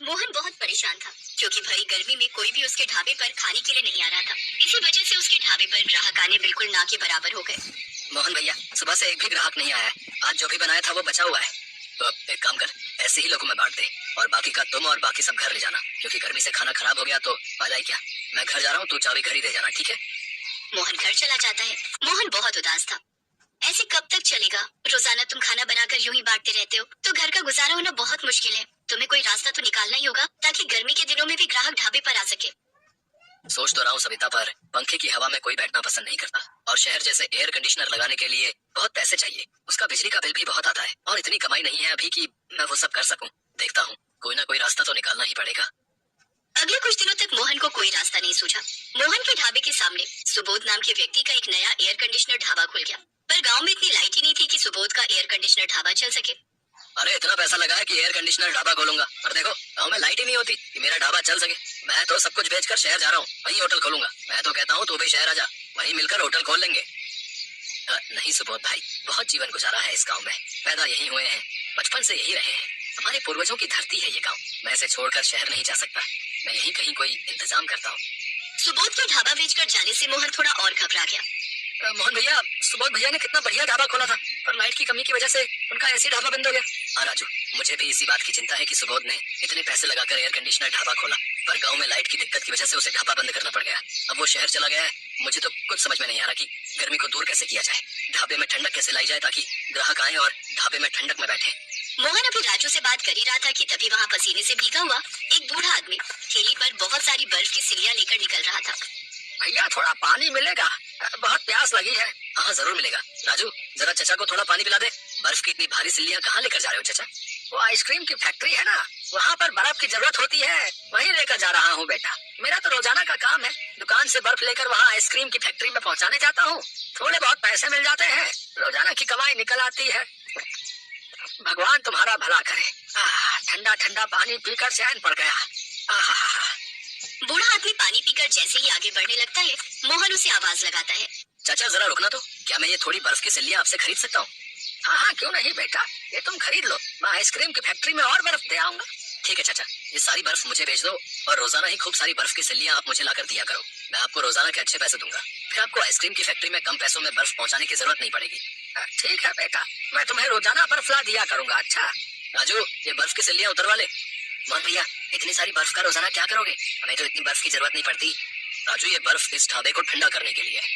मोहन बहुत परेशान था क्योंकि भरी गर्मी में कोई भी उसके ढाबे पर खाने के लिए नहीं आ रहा था। इसी वजह से उसके ढाबे पर ग्राहक आने बिल्कुल ना के बराबर हो गए। मोहन भैया, सुबह से एक भी ग्राहक नहीं आया है। आज जो भी बनाया था वो बचा हुआ है। तो अब एक काम कर, ऐसे ही लोगों में बांट दे और बाकी का तुम और बाकी सब घर ले जाना, क्योंकि गर्मी से खाना खराब हो गया तो फायदा ही क्या। मैं घर जा रहा हूँ, तू चाबी घर ही दे जाना, ठीक है? मोहन घर चला जाता है। मोहन बहुत उदास था। ऐसे कब तक चलेगा? रोजाना तुम खाना बनाकर यूं ही बांटते रहते हो तो घर का गुजारा होना बहुत मुश्किल है। तुम्हें कोई रास्ता तो निकालना ही होगा ताकि गर्मी के दिनों में भी ग्राहक ढाबे पर आ सके। सोच तो रहा हूँ सविता, पर पंखे की हवा में कोई बैठना पसंद नहीं करता और शहर जैसे एयर कंडीशनर लगाने के लिए बहुत पैसे चाहिए। उसका बिजली का बिल भी बहुत आता है और इतनी कमाई नहीं है अभी कि मैं वो सब कर सकूं। देखता हूँ, कोई ना कोई रास्ता तो निकालना ही पड़ेगा। अगले कुछ दिनों तक मोहन को कोई रास्ता नहीं सूझा। मोहन के ढाबे के सामने सुबोध नाम के व्यक्ति का एक नया एयर कंडीशनर ढाबा खुल गया, पर गांव में इतनी लाइट ही नहीं थी कि सुबोध का एयर कंडीशनर ढाबा चल सके। अरे इतना पैसा लगा है कि एयर कंडीशनर ढाबा खोलूंगा, और देखो गाँव में लाइट ही नहीं होती कि मेरा ढाबा चल सके। मैं तो सब कुछ बेचकर शहर जा रहा हूँ, वहीं होटल खोलूंगा। मैं तो कहता हूँ तू भी शहर आ जा, वहीं मिलकर होटल खोल लेंगे। नहीं सुबोध भाई, बहुत जीवन गुजारा है इस गाँव में। पैदा यहीं हुए हैं, बचपन से यही रहे हैं। हमारे पूर्वजों की धरती है ये गाँव। मैं इसे छोड़कर शहर नहीं जा सकता। मैं यहीं कहीं कोई इंतजाम करता हूँ। सुबोध के ढाबा बेचकर जाने से मोहन थोड़ा और घबरा गया। मोहन भैया, सुबोध भैया ने कितना बढ़िया ढाबा खोला था, पर लाइट की कमी की वजह से उनका ऐसी ढाबा बंद हो गया। हाँ राजू, मुझे भी इसी बात की चिंता है कि सुबोध ने इतने पैसे लगाकर एयर कंडीशनर ढाबा खोला, पर गांव में लाइट की दिक्कत की वजह से उसे ढाबा बंद करना पड़ गया। अब वो शहर चला गया है। मुझे तो कुछ समझ में नहीं आ रहा कि गर्मी को दूर कैसे किया जाए, ढाबे में ठंडक कैसे लाई जाए ताकि ग्राहक आए और ढाबे में ठंडक में बैठे। मोहन अभी राजू से बात कर ही रहा था कि तभी वहाँ पसीने से भीगा हुआ एक बूढ़ा आदमी ठेली पर बहुत सारी बर्फ की सिल्लियां लेकर निकल रहा था। भैया थोड़ा पानी मिलेगा, बहुत प्यास लगी है। हाँ जरूर मिलेगा। राजू, जरा चचा को थोड़ा पानी पिला दे। बर्फ की इतनी भारी सिल्लियां कहाँ लेकर जा रहे हो चचा? वो आइसक्रीम की फैक्ट्री है ना, वहाँ पर बर्फ की जरूरत होती है, वहीं लेकर जा रहा हूँ बेटा। मेरा तो रोजाना का काम है, दुकान से बर्फ लेकर वहाँ आइसक्रीम की फैक्ट्री में पहुँचाने जाता हूँ। थोड़े बहुत पैसे मिल जाते हैं, रोजाना की कमाई निकल आती है। भगवान तुम्हारा भला करे। ठंडा ठंडा पानी पीकर चैन पड़ गया। बूढ़ा आदमी पानी पीकर जैसे ही आगे बढ़ने लगता है, मोहन उसे आवाज लगाता है। चाचा जरा रुकना तो, क्या मैं ये थोड़ी बर्फ की सिल्लियां आपसे खरीद सकता हूँ? हाँ हाँ क्यों नहीं बेटा, ये तुम खरीद लो, मैं आइसक्रीम की फैक्ट्री में और बर्फ दे आऊंगा। ठीक है चाचा, ये सारी बर्फ मुझे भेज दो और रोजाना ही खूब सारी बर्फ की सिल्लियां आप मुझे लाकर दिया करो। मैं आपको रोजाना के अच्छे पैसे दूंगा, फिर आपको आइसक्रीम की फैक्ट्री में कम पैसों में बर्फ पहुँचाने की जरूरत नहीं पड़ेगी। ठीक है बेटा, मैं तुम्हें रोजाना बर्फ ला दिया करूंगा। अच्छा राजू, ये बर्फ की सिल्लियां उतर वाले। मोहन भैया, इतनी सारी बर्फ का रोजाना क्या करोगे? हमें तो इतनी बर्फ की जरूरत नहीं पड़ती। राजू, ये बर्फ इस ढाबे को ठंडा करने के लिए है।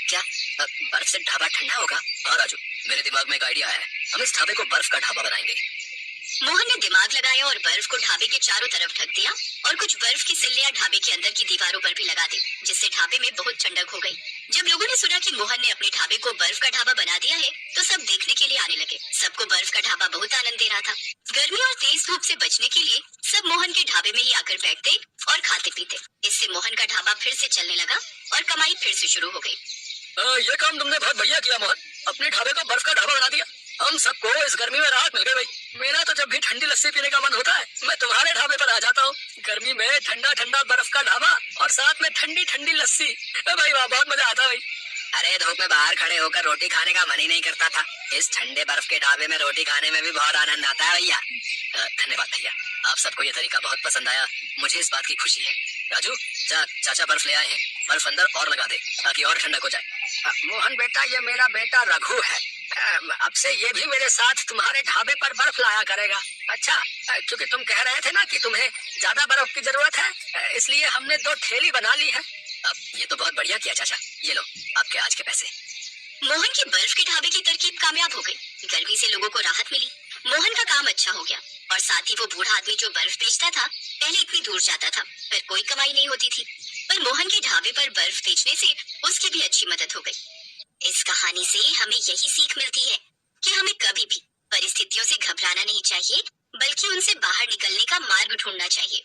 क्या बर्फ से ढाबा ठंडा होगा? हाँ राजू, मेरे दिमाग में एक आइडिया है, हम इस ढाबे को बर्फ का ढाबा बनाएंगे। मोहन ने दिमाग लगाया और बर्फ को ढाबे के चारों तरफ ढक दिया और कुछ बर्फ की सिल्लियां ढाबे के अंदर की दीवारों पर भी लगा दी, जिससे ढाबे में बहुत ठंडक हो गई। जब लोगों ने सुना कि मोहन ने अपने ढाबे को बर्फ का ढाबा बना दिया है, तो सब देखने के लिए आने लगे। सबको बर्फ का ढाबा बहुत आनंद दे रहा था। गर्मी और तेज धूप से बचने के लिए सब मोहन के ढाबे में ही आकर बैठते और खाते पीते। इससे मोहन का ढाबा फिर से चलने लगा और कमाई फिर से शुरू हो गई। ये काम तुमने बहुत बढ़िया किया मोहन, अपने ढाबे को बर्फ का ढाबा बना दिया। हम सबको इस गर्मी में राहत मिल गई भाई। मेरा तो जब भी ठंडी लस्सी पीने का मन होता है, मैं तुम्हारे ढाबे पर आ जाता हूँ। गर्मी में ठंडा ठंडा बर्फ का ढाबा और साथ में ठंडी ठंडी लस्सी, भाई वाह, बहुत मजा आता है भाई। अरे धूप में बाहर खड़े होकर रोटी खाने का मन ही नहीं करता था, इस ठंडे बर्फ के ढाबे में रोटी खाने में भी बहुत आनंद आता है भैया। धन्यवाद भैया, आप सबको ये तरीका बहुत पसंद आया, मुझे इस बात की खुशी है। राजू, जा चाचा बर्फ ले आए हैं, बर्फ अंदर और लगा दे ताकि और ठंडक हो जाए। मोहन बेटा, ये मेरा बेटा रघु है, अब से ये भी मेरे साथ तुम्हारे ढाबे पर बर्फ लाया करेगा। अच्छा, क्योंकि तुम कह रहे थे ना कि तुम्हें ज्यादा बर्फ की जरूरत है, इसलिए हमने 2 ठेली बना ली है। अब ये तो बहुत बढ़िया किया चाचा, ये लो आपके आज के पैसे। मोहन की बर्फ के ढाबे की तरकीब कामयाब हो गई। गर्मी से लोगों को राहत मिली, मोहन का काम अच्छा हो गया और साथ ही वो बूढ़ा आदमी जो बर्फ बेचता था, पहले इतनी दूर जाता था पर कोई कमाई नहीं होती थी, पर मोहन के ढाबे पर बर्फ बेचने से उसकी भी अच्छी मदद हो गई। इस कहानी से हमें यही सीख मिलती है कि हमें कभी भी परिस्थितियों से घबराना नहीं चाहिए, बल्कि उनसे बाहर निकलने का मार्ग ढूंढना चाहिए।